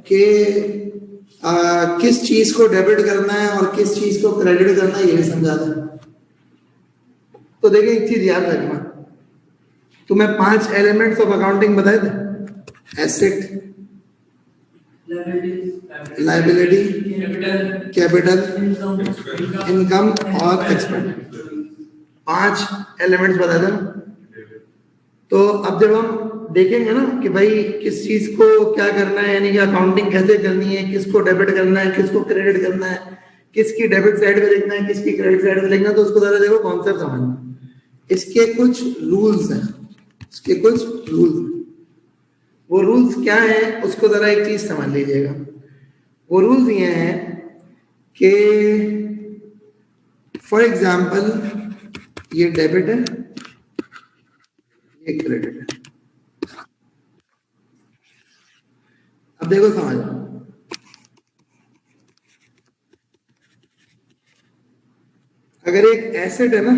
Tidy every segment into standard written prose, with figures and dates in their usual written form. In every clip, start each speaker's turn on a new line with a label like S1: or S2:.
S1: कि किस चीज को डेबिट करना है और किस चीज को क्रेडिट करना है, ये भी समझा दें। तो देखिए एक चीज याद रखना, तुम्हें 5 एलिमेंट्स ऑफ अकाउंटिंग बताए थे, एसेट, लाइबिलिटी, कैपिटल, इनकम और एक्सपेंस। 5 एलिमेंट्स बताए थे। तो अब जब हम देखेंगे ना कि भाई किस चीज को क्या करना है, यानी कि अकाउंटिंग कैसे करनी है, किसको डेबिट करना है, किसको क्रेडिट करना है, किसकी डेबिट साइड पे देखना है, किसकी क्रेडिट साइड पे देखना है, तो उसको जरा देखो कॉन्सेप्ट समझना। इसके कुछ रूल्स हैं, इसके कुछ रूल्स, वो रूल्स क्या है उसको जरा एक चीज समझ लीजिएगा। वो रूल्स ये हैं कि फॉर एग्जाम्पल ये डेबिट है, ये क्रेडिट है। अब देखो समझो, अगर एक एसेट है ना,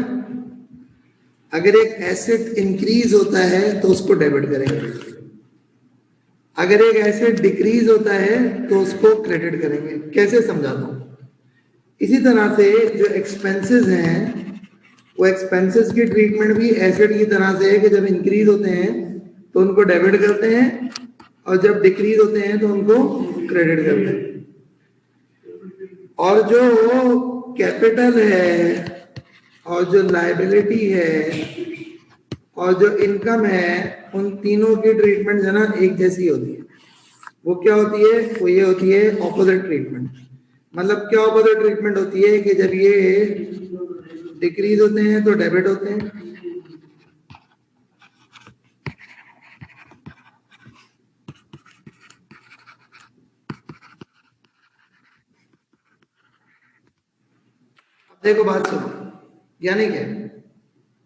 S1: अगर एक एसेट इंक्रीज होता है तो उसको डेबिट करेंगे, अगर एक एसेट डिक्रीज होता है तो उसको क्रेडिट करेंगे। कैसे समझाता हूं? इसी तरह से जो एक्सपेंसेस हैं, वो एक्सपेंसेस की ट्रीटमेंट भी एसेट की तरह से है कि जब इंक्रीज होते हैं तो उनको डेबिट करते हैं और जब डिक्रीज होते हैं तो उनको क्रेडिट करते हैं। और जो कैपिटल है और जो लायबिलिटी है और जो इनकम है, उन तीनों की ट्रीटमेंट जो है ना एक जैसी होती है। वो क्या होती है? वो ये होती है ऑपोजिट ट्रीटमेंट। मतलब क्या ऑपोजिट ट्रीटमेंट होती है कि जब ये डिक्रीज होते हैं तो डेबिट होते हैं, देखो बात सुनो, यानी क्या,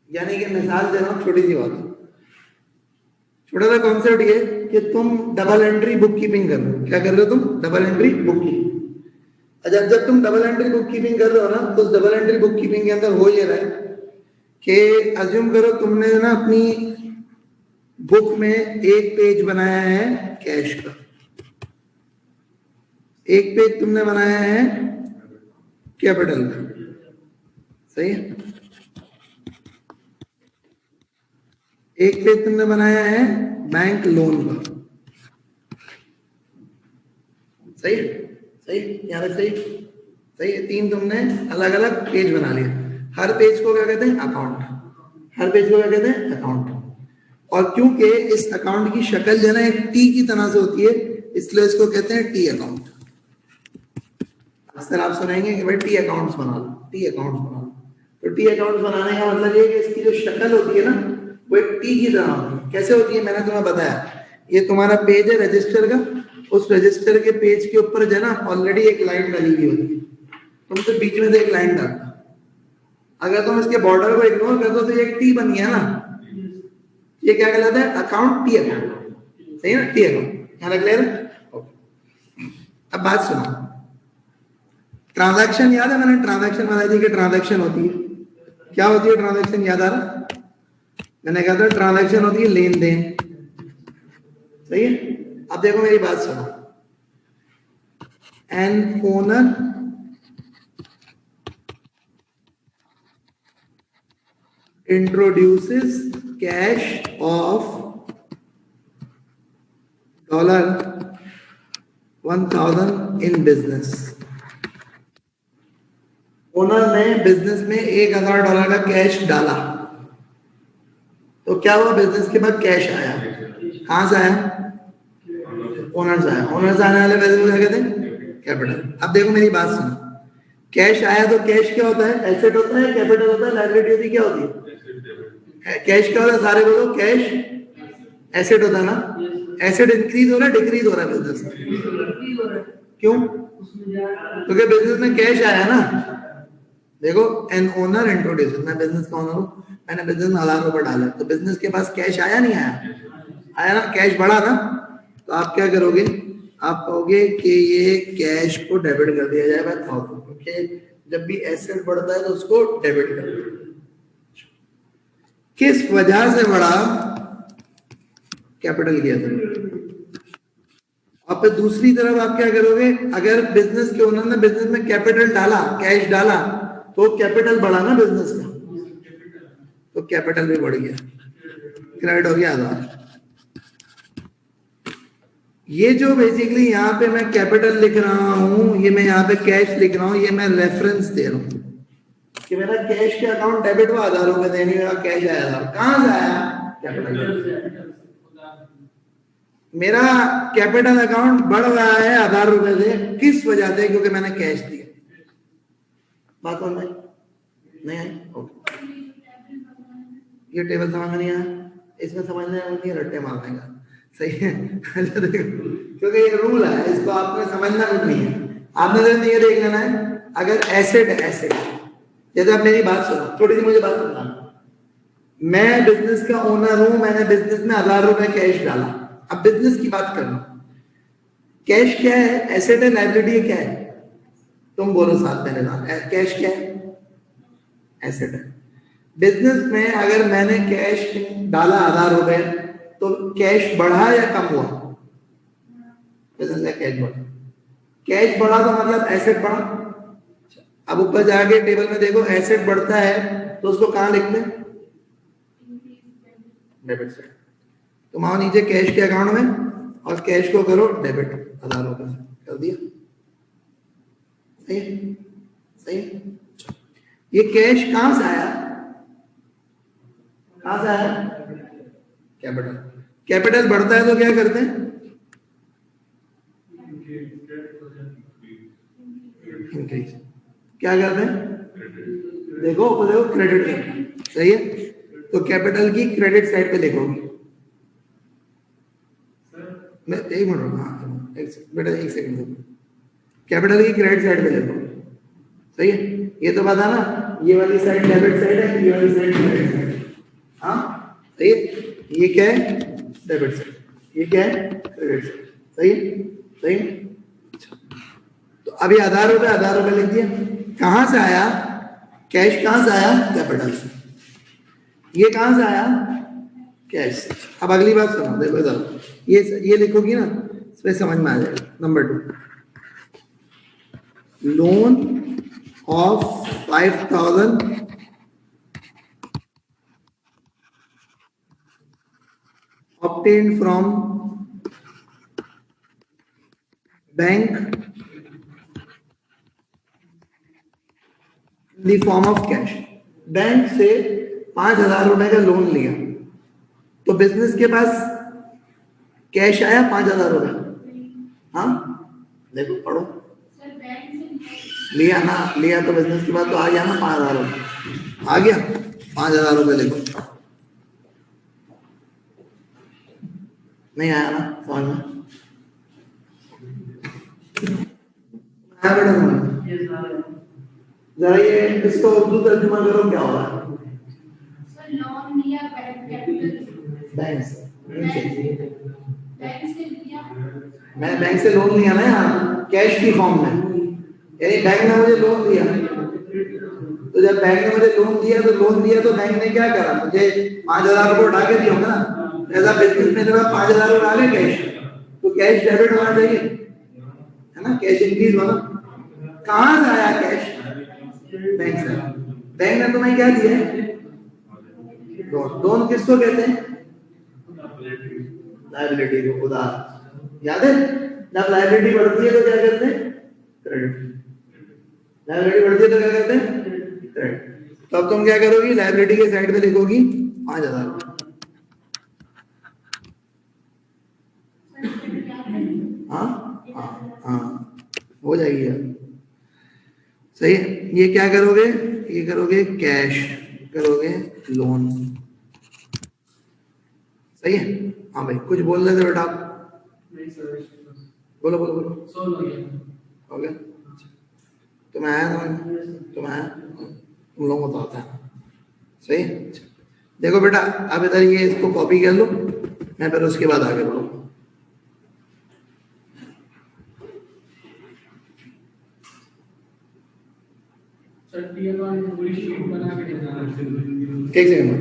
S1: यानी कि मिसाल दे रहा हूं, छोटी सी बात, छोटा सा कॉन्सेप्ट ये कि तुम डबल एंट्री बुक कीपिंग कर रहे हो। क्या कर रहे हो तुम? Double entry book keeping. जब तुम डबल एंट्री बुक कीपिंग कर रहे हो ना, तो डबल एंट्री बुक कीपिंग के अंदर हो ये रहा है कि अज्यूम करो तुमने ना अपनी बुक में एक पेज बनाया है कैश का, एक पेज तुमने बनाया है कैपिटल का, सही है? एक पेज तुमने बनाया है बैंक लोन का, सही है? सही यार, सही सही है। 3 तुमने अलग अलग पेज बना लिए। हर पेज को क्या कहते हैं? अकाउंट। हर पेज को क्या कहते हैं? अकाउंट। और क्योंकि इस अकाउंट की शक्ल जो है ना एक टी की तरह से होती है, इसलिए इसको कहते हैं टी अकाउंट। अक्सर आप सुनेंगे कि भाई टी अकाउंट्स बना लो, टी अकाउंट्स बना लो। तो टी अकाउंट्स बनाने का मतलब ये कि इसकी जो शक्ल होती है ना, वो एक टी की तरह होती है। कैसे होती है? मैंने तुम्हें बताया, ये तुम्हारा पेज है रजिस्टर का, उस रजिस्टर के पेज के ऊपर जो है ना ऑलरेडी एक लाइन डली हुई होती है, तुम तो बीच में से एक लाइन डालना। अगर तुम इसके बॉर्डर को इग्नोर कर दो तो ये एक टी बन गया ना, ये क्या कहलाता है? अकाउंट, टी अकाउंट, सही है ना? T account. यहाँ क्लियर है? अब बात सुनो, ट्रांजैक्शन याद है? मैंने ट्रांजैक्शन बताई थी कि ट्रांजैक्शन होती है, क्या होती है ट्रांजैक्शन? याद आ रहा? मैंने कहा था ट्रांजैक्शन होती है लेन देन, सही है? अब देखो मेरी बात सुनो, an owner introduces cash of $1,000 in business। Owner ने बिजनेस में $1,000 का कैश डाला, तो क्या हुआ? बिजनेस के बाद कैश आया। कहां से आया? ओनर से आया। ओनर से आने वाले पैसे को क्या कहते हैं? कैपिटल। अब देखो मेरी बात सुनो, कैश आया तो कैश क्या होता है? एसेट होता है, कैपिटल होता है, लायबिलिटी होती है, क्या होती है? कैश क्या होता है? सारे बोलो, कैश एसेट होता है ना। एसेट इंक्रीज हो रहा है, डिक्रीज हो रहा है बिजनेस में? क्यों? क्योंकि बिजनेस में कैश आया ना। देखो, एन ओनर इंट्रोड्यूस, मैं बिजनेस का ओनर हूं, मैंने बिजनेस में $1,000 डाले, तो बिजनेस के पास कैश आया नहीं आया? आया ना, कैश बढ़ा ना। तो आप क्या करोगे? आप कहोगे कि ये कैश को डेबिट कर दिया जाए 1,000, क्योंकि जब भी एसेट बढ़ता है तो उसको डेबिट कर दिया। किस वजह से बढ़ा? कैपिटल किया था। और फिर दूसरी तरफ आप क्या करोगे, अगर बिजनेस के ओनर ने बिजनेस में कैपिटल डाला, कैश डाला, तो कैपिटल बढ़ा ना बिजनेस का, तो कैपिटल भी बढ़ गया, क्रेडिट हो गया आधार। ये जो बेसिकली यहाँ पे मैं कैपिटल लिख रहा हूं, ये मैं यहाँ पे कैश लिख रहा हूं, ये मैं रेफरेंस दे रहा हूं कि मेरा कैश के अकाउंट डेबिट हुआ आधार रुपए देने, मेरा कैश आया, कहां से आया, कैपिटल। मेरा कैपिटल अकाउंट बढ़ रहा है आधार रुपए से, किस वजह से, क्योंकि मैंने कैश दिया। बात समझ में नहीं आई? ओके, ये टेबल समझ में नहीं आया, इसमें समझने नहीं, रट्टे मारने का सही है। क्योंकि ये रूल है, इसको आपने समझना कुछ नहीं है, आपने सिर्फ ये देख लेना है। अगर एसेट है, एसेट, जैसे आप मेरी बात सुनो, थोड़ी सी मुझे बात सुनना, मैं बिजनेस का ओनर हूं, मैंने बिजनेस में 1000 रुपए कैश डाला, अब बिजनेस की बात करना, कैश क्या है, एसेट है, लायबिलिटी क्या है, तुम बोलो साथ मेरे साथ, कैश क्या है, एसेट है। बिजनेस में अगर मैंने कैश डाला 1000 रुपए, तो कैश बढ़ा या कम हुआ, बिजनेस में कैश बढ़ा, कैश बढ़ा तो मतलब एसेट बढ़ा। अब ऊपर जाके टेबल में देखो, एसेट बढ़ता है तो उसको कहां लिखते हैं, डेबिट साइड। तो वहां नीचे कैश के अकाउंट में, और कैश को करो डेबिट, 1000 रुपए कर दिया, सही सही। ये कैश कहां से आया, कहां से आया, कैपिटल। कैपिटल बढ़ता है तो क्या करते हैं, इंक्रीज, क्या करते हैं, देखो देखो, क्रेडिट करते हैं, सही है। तो कैपिटल की क्रेडिट साइड पे लिखोगे, एक मिनट, हाँ बेटा एक सेकंड, कैपिटल की क्रेडिट साइड पे लिखोगे, सही है। ये तो पता ना, ये वाली साइड डेबिट साइड है, ये वाली साइड क्रेडिट साइड है, हाँ सही है। ये क्या है, डेबिट साइड, ये क्या है, क्रेडिट साइड, सही है सही है। तो अभी 1000 रुपए लिख दिया, कहां से आया, कैश कहां से आया, कैपिटल से। ये कहां से आया, कैश से। अब अगली बात सुनो, देखो इधर, ये लिखोगी ना, इसमें समझ में आ जाएगा। Number 2, loan of 5000 obtained from bank in the form of cash। Bank से 5000 रुपए का लोन लिया, तो बिजनेस के पास कैश आया 5000 रुपए, हाँ देखो पढ़ो, लिया ना, लिया तो बिजनेस के बाद तो आ गया ना 5000 रुपए, आ गया 5000 रुपए, लिखो, नहीं आया ना समझ में, आया बेटा समझ, जरा ये इसको उर्दू तर्जुमा करो, क्या होगा,
S2: लोन लिया
S1: बैंक से,
S2: बैंक से लिया,
S1: मैं बैंक से लोन लिया ना यार, कैश की फॉर्म में, यानी बैंक ने मुझे लोन दिया, तो जब बैंक ने मुझे लोन दिया, तो बैंक ने क्या करा, मुझे 5000 रुपए उठा के दिया होगा ना, ऐसा बिजनेस में जब 5000 उठा ले कैश, तो कैश डेबिट होना चाहिए, है ना, कैश इंक्रीज होना। कहां से आया कैश, बैंक से। बैंक ने तुम्हें क्या दिया है, लोन। लोन किसको कहते हैं, लायबिलिटी को, उधार, याद है। जब लायबिलिटी बढ़ती है तो क्या करते हैं, क्रेडिट, लायबिलिटी बढ़ती है तो क्या करते हैं, क्रेडिट। तो अब तुम क्या करोगी, लायबिलिटी के साइड पे लिखोगी 5000, हाँ हाँ हाँ, हो जाएगी यार, सही है। ये क्या करोगे, ये करोगे कैश, करोगे लोन, सही है। हाँ भाई कुछ बोल रहे थे बेटा आप, बोलो बोलो बोलो, हो गया, तुम्हें आया समझ, तुम्हें आया, तुम लोगों को तो आता है, सही है। देखो बेटा अब इधर ये इसको कॉपी कर लो, मैं फिर उसके बाद आगे बढ़ूँ। एक सेकंड,